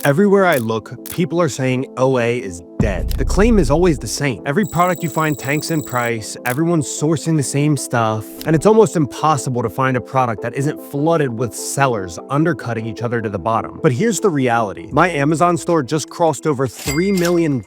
Everywhere I look, people are saying OA is dead. The claim is always the same. Every product you find tanks in price, everyone's sourcing the same stuff, and it's almost impossible to find a product that isn't flooded with sellers undercutting each other to the bottom. But here's the reality. My Amazon store just crossed over $3 million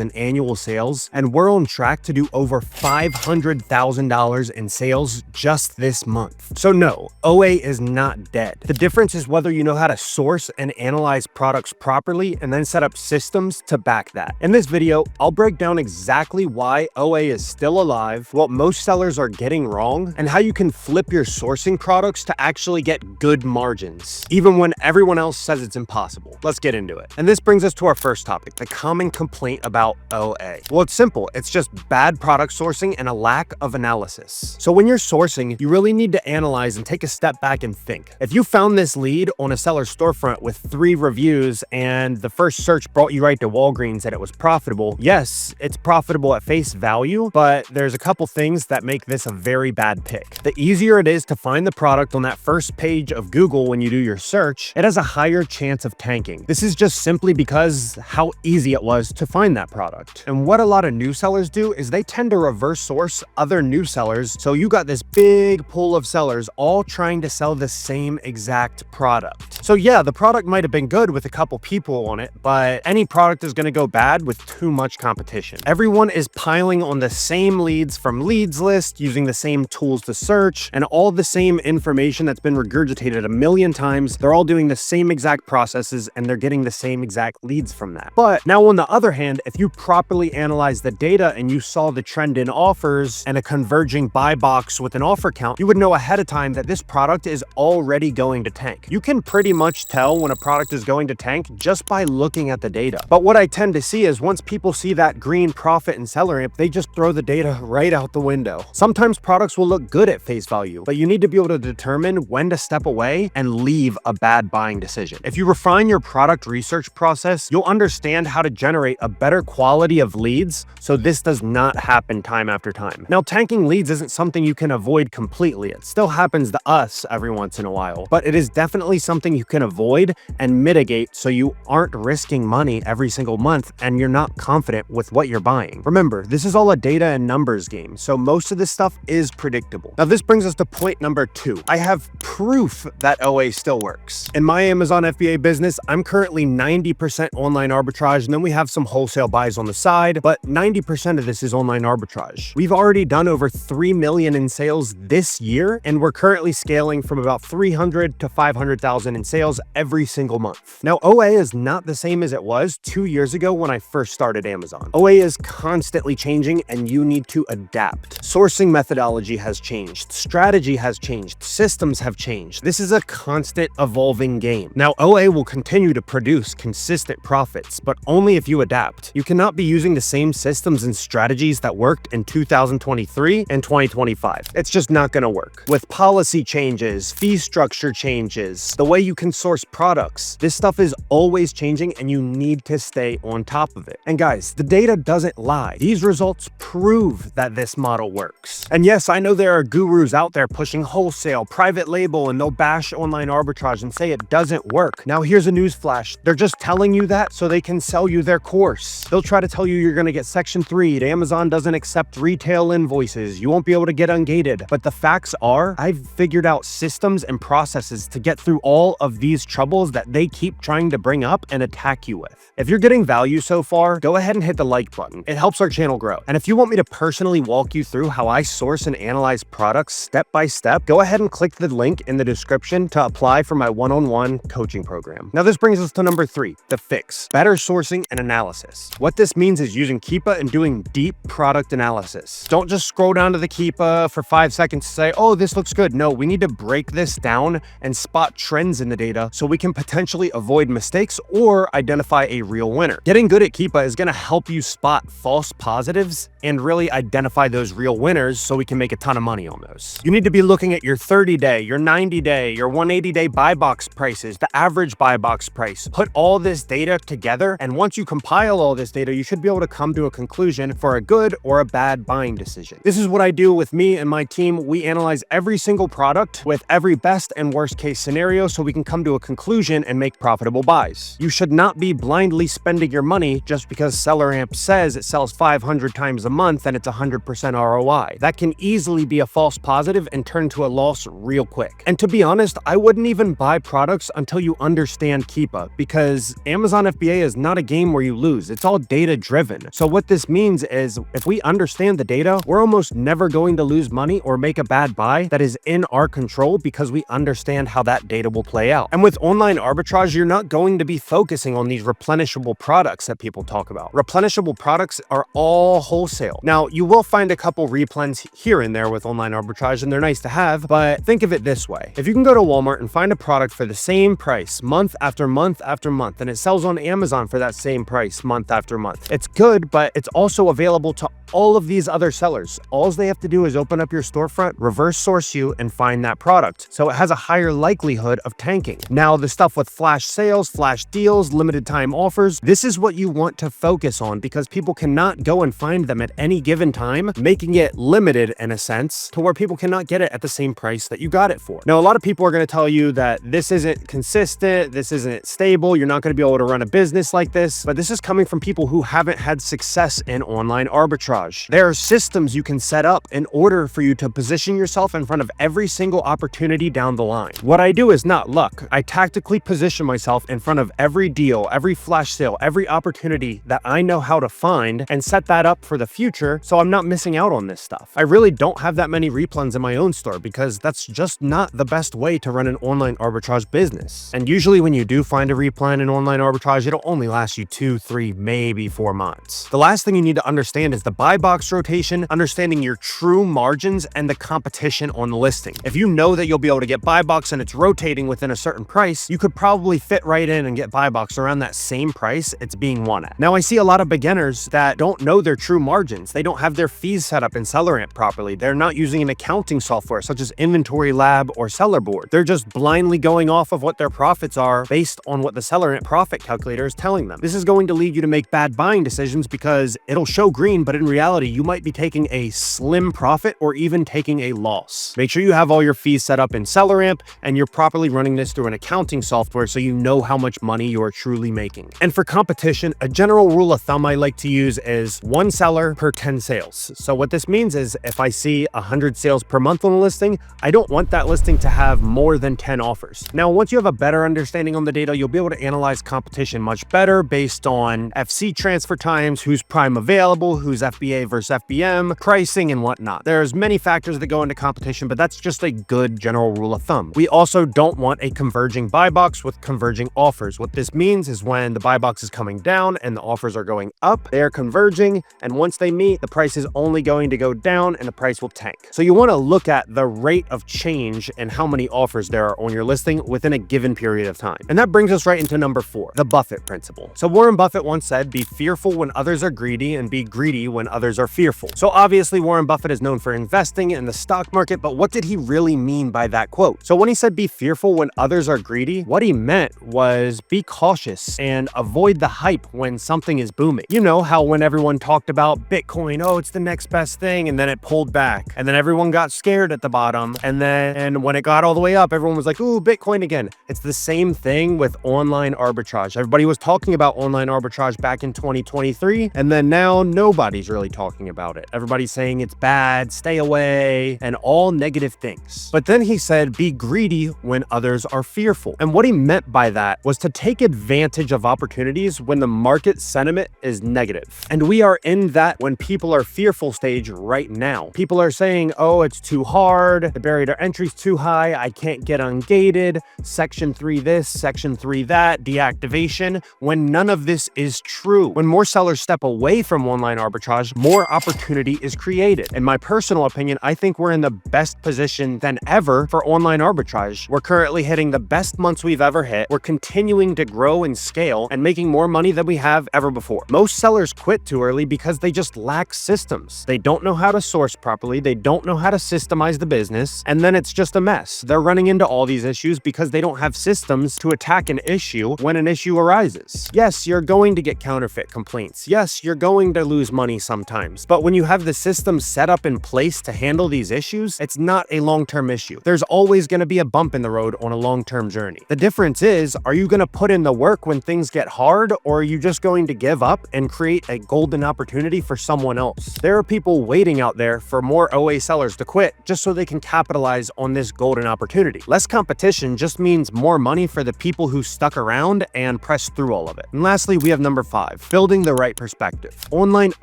in annual sales, and we're on track to do over $500,000 in sales just this month. So no, OA is not dead. The difference is whether you know how to source and analyze products properly and then set up systems to back that. In this video, I'll break down exactly why OA is still alive, what most sellers are getting wrong, and how you can flip your sourcing products to actually get good margins, even when everyone else says it's impossible. Let's get into it. And this brings us to our first topic, the common complaint about OA. Well, it's simple. It's just bad product sourcing and a lack of analysis. So when you're sourcing, you really need to analyze and take a step back and think. If you found this lead on a seller's storefront with 3 reviews and the first search brought you right to Walgreens and it was profitable, yes, it's profitable at face value, but there's a couple things that make this a very bad pick. The easier it is to find the product on that first page of Google when you do your search, it has a higher chance of tanking. This is just simply because how easy it was to find that product. And what a lot of new sellers do is they tend to reverse source other new sellers, so you got this big pool of sellers all trying to sell the same exact product. So yeah, the product might have been good with a couple people on it, but any product is going to go bad with too much competition. Everyone is piling on the same leads from leads list, using the same tools to search, and all the same information that's been regurgitated a million times. They're all doing the same exact processes and they're getting the same exact leads from that. But now on the other hand, if you properly analyze the data and you saw the trend in offers and a converging buy box with an offer count, you would know ahead of time that this product is already going to tank. You can pretty much tell when a product is going to tank just by looking at the data. But what I tend to see is once people see that green profit and seller amp, they just throw the data right out the window. Sometimes products will look good at face value, but you need to be able to determine when to step away and leave a bad buying decision. If you refine your product research process, you'll understand how to generate a better quality of leads so this does not happen time after time. Now, tanking leads isn't something you can avoid completely. It still happens to us every once in a while, but it is definitely something you can avoid and mitigate so you aren't risking money every single month and you're not confident with what you're buying. Remember, this is all a data and numbers game, so most of this stuff is predictable. Now, this brings us to point number 2. I have proof that OA still works. In my Amazon FBA business, I'm currently 90% online arbitrage, and then we have some wholesale buys on the side, but 90% of this is online arbitrage. We've already done over 3 million in sales this year, and we're currently scaling from about 300 to 500,000 in sales every single month. Now, OA is not the same as it was 2 years ago when I first started Amazon. OA is constantly changing and you need to adapt. Sourcing methodology has changed, strategy has changed, systems have changed. This is a constant evolving game. Now, OA will continue to produce consistent profits, but only if you adapt. You cannot be using the same systems and strategies that worked in 2023 and 2025. It's just not going to work. With policy changes, fee structure changes, the way you can source products, this stuff is always changing and you need to stay on top of it. And guys, the data doesn't lie. These results prove that this model works. And yes, I know there are gurus out there pushing wholesale, private label, and they'll bash online arbitrage and say it doesn't work. Now here's a news flash. They're just telling you that so they can sell you their course. They'll try to tell you you're going to get Section 3'd, Amazon doesn't accept retail invoices, you won't be able to get ungated. But the facts are, I've figured out systems and processes to get through all of these troubles that they keep trying to bring up and attack you with. If you're getting value so far, go ahead and hit the like button. It helps our channel grow. And if you want me to personally walk you through how I source and analyze products step by step, go ahead and click the link in the description to apply for my one-on-one coaching program. Now this brings us to number 3, the fix, better sourcing and analysis. What this means is using Keepa and doing deep product analysis. Don't just scroll down to the Keepa for 5 seconds to say, oh, this looks good. No, we need to break this down and spot trends in the data so we can potentially avoid mistakes or identify a real winner. Getting good at Keepa Keepa is going to help you spot false positives and really identify those real winners so we can make a ton of money on those. You need to be looking at your 30-day, your 90-day, your 180-day buy box prices, the average buy box price. Put all this data together, and once you compile all this data, you should be able to come to a conclusion for a good or a bad buying decision. This is what I do with me and my team. We analyze every single product with every best and worst case scenario so we can come to a conclusion and make profitable buys. You should not be blindly spending your money just because SellerAmp says it sells 500 times a month and it's 100% ROI. That can easily be a false positive and turn to a loss real quick. And to be honest, I wouldn't even buy products until you understand Keepa, because Amazon FBA is not a game where you lose. It's all data driven. So what this means is if we understand the data, we're almost never going to lose money or make a bad buy that is in our control because we understand how that data will play out. And with online arbitrage, you're not going to be focusing on these replenishable products that people talk about. Replenishable products are all wholesale. Now, you will find a couple replens here and there with online arbitrage, and they're nice to have, but think of it this way. If you can go to Walmart and find a product for the same price month after month after month, and it sells on Amazon for that same price month after month, it's good, but it's also available to all of these other sellers. All they have to do is open up your storefront, reverse source you, and find that product. So it has a higher likelihood of tanking. Now, the stuff with flash sales, flash deals, limited time offers, this is what you want to focus on because people cannot go and find them at any given time, making it limited in a sense to where people cannot get it at the same price that you got it for. Now, a lot of people are going to tell you that this isn't consistent, this isn't stable, you're not going to be able to run a business like this, but this is coming from people who haven't had success in online arbitrage. There are systems you can set up in order for you to position yourself in front of every single opportunity down the line. What I do is not luck. I tactically position myself in front of every deal, every flash sale, every opportunity that I know how to find and set that up for the future so I'm not missing out on this stuff. I really don't have that many replens in my own store because that's just not the best way to run an online arbitrage business. And usually when you do find a replen in online arbitrage, it'll only last you 2, 3, maybe 4 months. The last thing you need to understand is the buy box rotation, understanding your true margins and the competition on the listing. If you know that you'll be able to get buy box and it's rotating within a certain price, you could probably fit right in and get buy box around that same price it's being won at. Now, I see a lot of beginners that don't know their true margins. They don't have their fees set up in SellerAmp properly. They're not using an accounting software such as Inventory Lab or Seller Board. They're just blindly going off of what their profits are based on what the SellerAmp profit calculator is telling them. This is going to lead you to make bad buying decisions because it'll show green, but in reality, you might be taking a slim profit or even taking a loss. Make sure you have all your fees set up in SellerAmp and you're properly running this through an accounting software so you know how much money you are truly making. And for competition, a general rule of thumb I like to use is 1 seller per 10 sales. So what this means is if I see 100 sales per month on a listing, I don't want that listing to have more than 10 offers. Now, once you have a better understanding on the data, you'll be able to analyze competition much better based on FC transfer times, who's prime available, who's FBA versus FBM, pricing, and whatnot. There's many factors that go into competition, but that's just a good general rule of thumb. We also don't want a converging buy box with converging offers. What this means is when the buy box is coming down and the offers are going up, they are converging, and once they meet, the price is only going to go down and the price will tank. So you want to look at the rate of change and how many offers there are on your listing within a given period of time. And that brings us right into number 4, the Buffett principle. So Warren Buffett once said, be fearful when others are greedy and be greedy when others are fearful. So obviously Warren Buffett is known for investing in the stock market, but what did he really mean by that quote? So when he said be fearful when others are greedy, what he meant was be cautious and avoid the hype when something is booming. You know how when everyone talked about Bitcoin, oh, it's the next best thing, and then it pulled back, and then everyone got scared at the bottom, and then when it got all the way up, everyone was like, ooh, Bitcoin again. It's the same thing with online arbitrage. Everybody was talking about online arbitrage back in 2023, and then now nobody's really talking about it. Everybody's saying it's bad, stay away, and all negative things. But then he said, be greedy when others are fearful. And what he meant by that was to take advantage of opportunities when the market sentiment is negative. And we are in that when people are fearful stage right now. People are saying, oh, it's too hard, the barrier to entry is too high, I can't get ungated, section 3 this, section 3 that, deactivation, when none of this is true. When more sellers step away from online arbitrage, more opportunity is created. In my personal opinion, I think we're in the best position than ever for online arbitrage. We're currently hitting the best months we've ever hit. We're continuing to grow and scale and making more money than we have have ever before. Most sellers quit too early because they just lack systems. They don't know how to source properly, they don't know how to systemize the business, and then it's just a mess. They're running into all these issues because they don't have systems to attack an issue when an issue arises. Yes, you're going to get counterfeit complaints. Yes, you're going to lose money sometimes. But when you have the system set up in place to handle these issues, it's not a long-term issue. There's always going to be a bump in the road on a long-term journey. The difference is, are you going to put in the work when things get hard, or are you just going to give up and create a golden opportunity for someone else? There are people waiting out there for more OA sellers to quit just so they can capitalize on this golden opportunity. Less competition just means more money for the people who stuck around and pressed through all of it. And lastly, we have number 5, building the right perspective. Online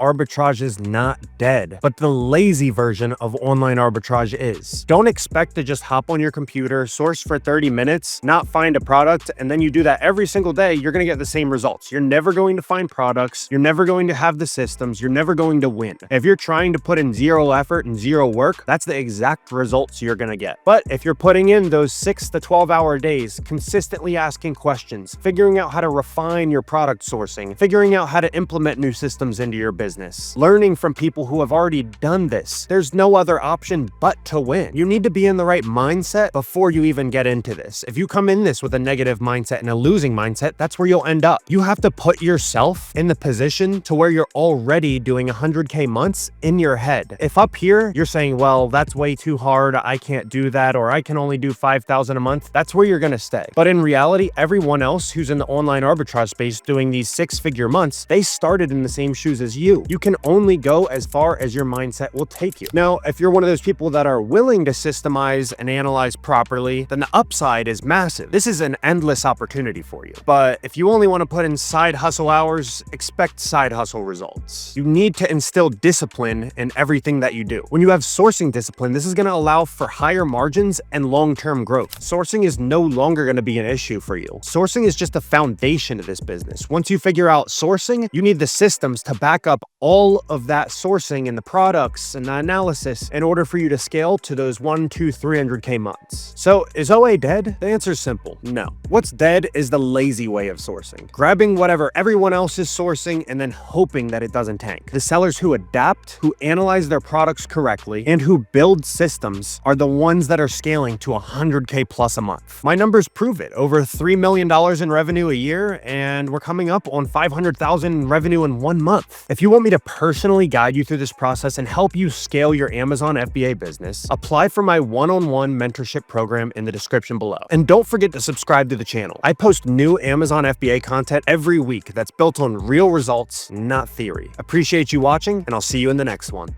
arbitrage is not dead, but the lazy version of online arbitrage is. Don't expect to just hop on your computer, source for 30 minutes, not find a product, and then you do that every single day, you're going to get the same results. You're never going to find products, you're never going to have the systems, you're never going to win. If you're trying to put in zero effort and zero work, that's the exact results you're going to get. But if you're putting in those 6 to 12-hour days, consistently asking questions, figuring out how to refine your product sourcing, figuring out how to implement new systems into your business, learning from people who have already done this, there's no other option but to win. You need to be in the right mindset before you even get into this. If you come in this with a negative mindset and a losing mindset, that's where you'll end up. You have to put yourself in the position to where you're already doing 100K months in your head. If up here you're saying, well, that's way too hard, I can't do that, or I can only do 5,000 a month, that's where you're going to stay. But in reality, everyone else who's in the online arbitrage space doing these 6-figure months, they started in the same shoes as you. You can only go as far as your mindset will take you. Now, if you're one of those people that are willing to systemize and analyze properly, then the upside is massive. This is an endless opportunity for you. But if you only want to put in side hustle hours, expect side hustle results. You need to instill discipline in everything that you do. When you have sourcing discipline, this is going to allow for higher margins and long-term growth. Sourcing is no longer going to be an issue for you. Sourcing is just the foundation of this business. Once you figure out sourcing, you need the systems to back up all of that sourcing and the products and the analysis in order for you to scale to those 1, 2, 300K months. So is OA dead? The answer is simple, no. What's dead is the lazy way of sourcing. Grabbing whatever everyone else is sourcing and then hoping that it doesn't tank. The sellers who adapt, who analyze their products correctly, and who build systems are the ones that are scaling to 100K plus a month. My numbers prove it. Over $3 million in revenue a year, and we're coming up on 500,000 in revenue in 1 month. If you want me to personally guide you through this process and help you scale your Amazon FBA business, apply for my one-on-one mentorship program in the description below. And don't forget to subscribe to the channel. I post new Amazon FBA content every week that's built on real results, not theory. Appreciate you watching, and I'll see you in the next one.